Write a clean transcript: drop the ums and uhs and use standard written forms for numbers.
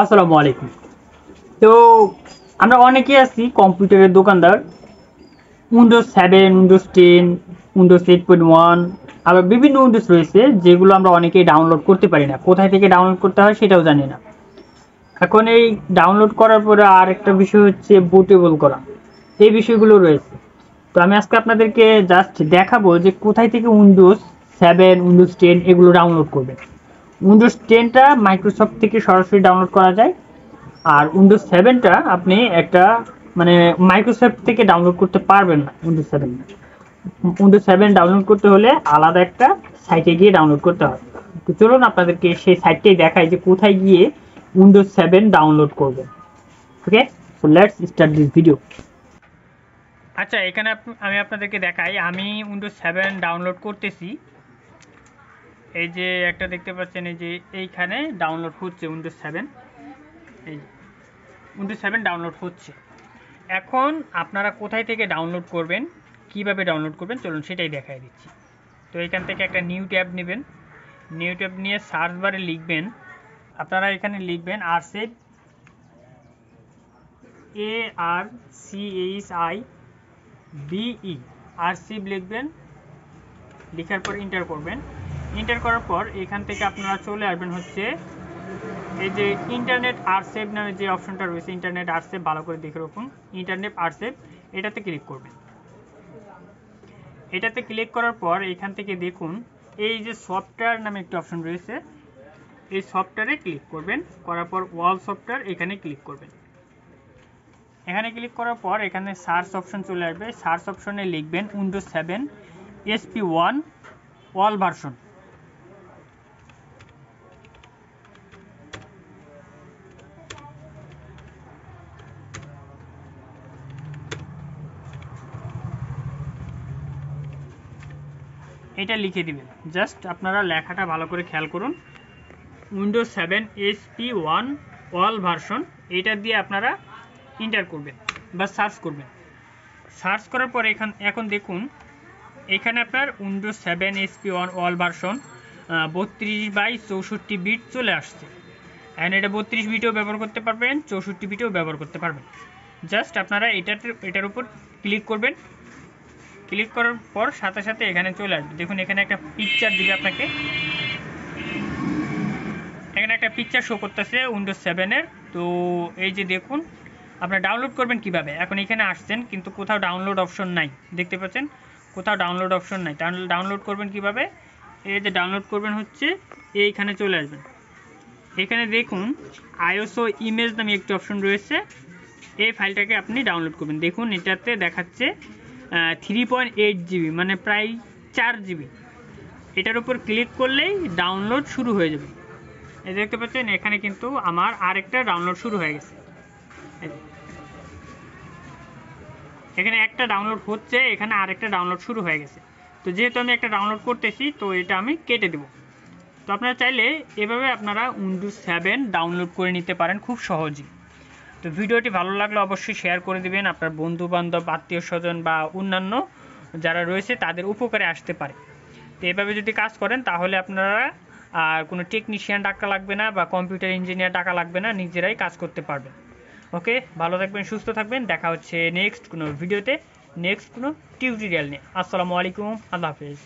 আসসালামু আলাইকুম। তো আমরা অনেকেই আছি কম্পিউটারের দোকানদার। উইন্ডোজ 7, উইন্ডোজ 10, উইন্ডোজ 8.1 আবার বিভিন্ন উইন্ডোজ রয়েছে যেগুলো আমরা অনেকেই ডাউনলোড করতে পারি না। কোথায় থেকে ডাউনলোড করতে হয় সেটাও জানি না। এখন এই ডাউনলোড করার পরে আর একটা বিষয় হচ্ছে বুটেবল করা। এই বিষয়গুলো রয়েছে। তো আমি আজকে আপনাদেরকে জাস্ট দেখাবো যে কোথায় থেকে উইন্ডোজ 7, উইন্ডোজ 10 এগুলো ডাউনলোড করবেন। উইন্ডোজ 10টা মাইক্রোসফট থেকে সরাসরি ডাউনলোড করা যায়। আর উইন্ডোজ 7টা আপনি একটা মানে মাইক্রোসফট থেকে ডাউনলোড করতে পারবেন না। উইন্ডোজ 7 ডাউনলোড করতে হলে আলাদা একটা সাইটে গিয়ে ডাউনলোড করতে হয়। তো চলুন আপনাদেরকে সেই সাইটটাই দেখাই যে কোথায় গিয়ে উইন্ডোজ 7 ডাউনলোড করবেন। Okay, so let's start this video. আচ্ছা, এখানে আমি আপনাদেরকে দেখাই আমি উইন্ডোজ 7 ডাউনলোড করতেছি। এই যে একটা দেখতে পাচ্ছেন, এই যে এইখানে ডাউনলোড হচ্ছে উইন্ডোজ 7। এই উইন্ডোজ 7 ডাউনলোড হচ্ছে। এখন আপনারা কোথায় থেকে ডাউনলোড করবেন, কিভাবে ডাউনলোড করবেন চলুন সেটাই দেখাই দিচ্ছি। তো এখান থেকে একটা নিউ ট্যাব নেবেন। নিউ ট্যাব নিয়ে সার্চ বারে লিখবেন, আপনারা এখানে লিখবেন আরসিভ, ARCHIVE, আরসিভ লিখবেন। লেখার পর ইন্টার করবেন। ইন্টার করার পর এখান থেকে আপনারা চলে আসবেন হচ্ছে এই যে ইন্টারনেট আরসেভ নামে যে অপশনটা রয়েছে, ইন্টারনেট আরসেভ, ভালো করে দেখে রাখুন। ইন্টারনেট আরসেভ, এটাতে ক্লিক করবেন। এটাতে ক্লিক করার পর এখান থেকে দেখুন এই যে সফটওয়্যার নামে একটা অপশন রয়েছে, এই সফটওয়্যারে ক্লিক করবেন। করার পর ওয়াল সফটওয়্যার, এখানে ক্লিক করবেন। এখানে ক্লিক করার পর এখানে সার্চ অপশন চলে আসবে। সার্চ অপশনে লিখবেন উইন্ডোজ 7 SP1 ওয়াল ভার্সন। এটা লিখে দিবেন। জাস্ট আপনারা লেখাটা ভালো করে খেয়াল করুন, উইন্ডোজ 7 SP1 ওয়াল ভার্সন, এটা দিয়ে আপনারা ইন্টার করবেন বা সার্চ করবেন। সার্চ করার পর এখন দেখুন এখানে আপনার উইন্ডোজ 7 SP1 ওয়াল ভার্সন 32/64 বিট চলে আসছে। অ্যান্ড এটা 32 বিটেও ব্যবহার করতে পারবেন, 64 বিটেও ব্যবহার করতে পারবেন। জাস্ট আপনারা এটার উপর ক্লিক করবেন। ক্লিক করার পর সাথে সাথে এখানে চলে আসবে। দেখুন এখানে একটা পিকচার দিবে আপনাকে, এখানে একটা পিকচার শো করতেছে উইন্ডোজ 7-এর। তো এই যে দেখুন আপনারা ডাউনলোড করবেন কিভাবে। এখন এখানে আসছেন কিন্তু কোথাও ডাউনলোড অপশন নাই, দেখতে পাচ্ছেন কোথাও ডাউনলোড অপশন নাই। তাহলে ডাউনলোড করবেন কিভাবে, এই যে ডাউনলোড করবেন হচ্ছে এইখানে চলে আসবেন। এখানে দেখুন আইএসও ইমেজ নামে একটি অপশন রয়েছে, এই ফাইলটাকে আপনি ডাউনলোড করবেন। দেখুন এটাতে দেখাচ্ছে 3.8 GB, মানে প্রায় 4 GB। এটার উপর ক্লিক করলেই ডাউনলোড শুরু হয়ে যাবে। এই দেখতে পাচ্ছেন এখানে কিন্তু আমার আরেকটা ডাউনলোড শুরু হয়ে গেছে। এখানে একটা ডাউনলোড হচ্ছে, এখানে আরেকটা ডাউনলোড শুরু হয়ে গেছে। তো যেহেতু আমি একটা ডাউনলোড করতেছি তো এটা আমি কেটে দেব। তো আপনারা চাইলে এভাবে আপনারা উইন্ডোজ 7 ডাউনলোড করে নিতে পারেন খুব সহজেই। তো ভিডিওটি ভালো লাগলে অবশ্যই শেয়ার করে দিবেন, আপনার বন্ধু বান্ধব, আত্মীয় স্বজন বা অন্যান্য যারা রয়েছে তাদের উপকারে আসতে পারে। তো এভাবে যদি কাজ করেন তাহলে আপনারা আর কোনো টেকনিশিয়ান ডাকা লাগবে না বা কম্পিউটার ইঞ্জিনিয়ার ডাকা লাগবে না, নিজেরাই কাজ করতে পারবেন। ওকে, ভালো থাকবেন, সুস্থ থাকবেন। দেখা হচ্ছে নেক্সট কোনো ভিডিওতে, নেক্সট কোনো টিউটোরিয়াল নিয়ে। আসসালামু আলাইকুম, আল্লাহ হাফেজ।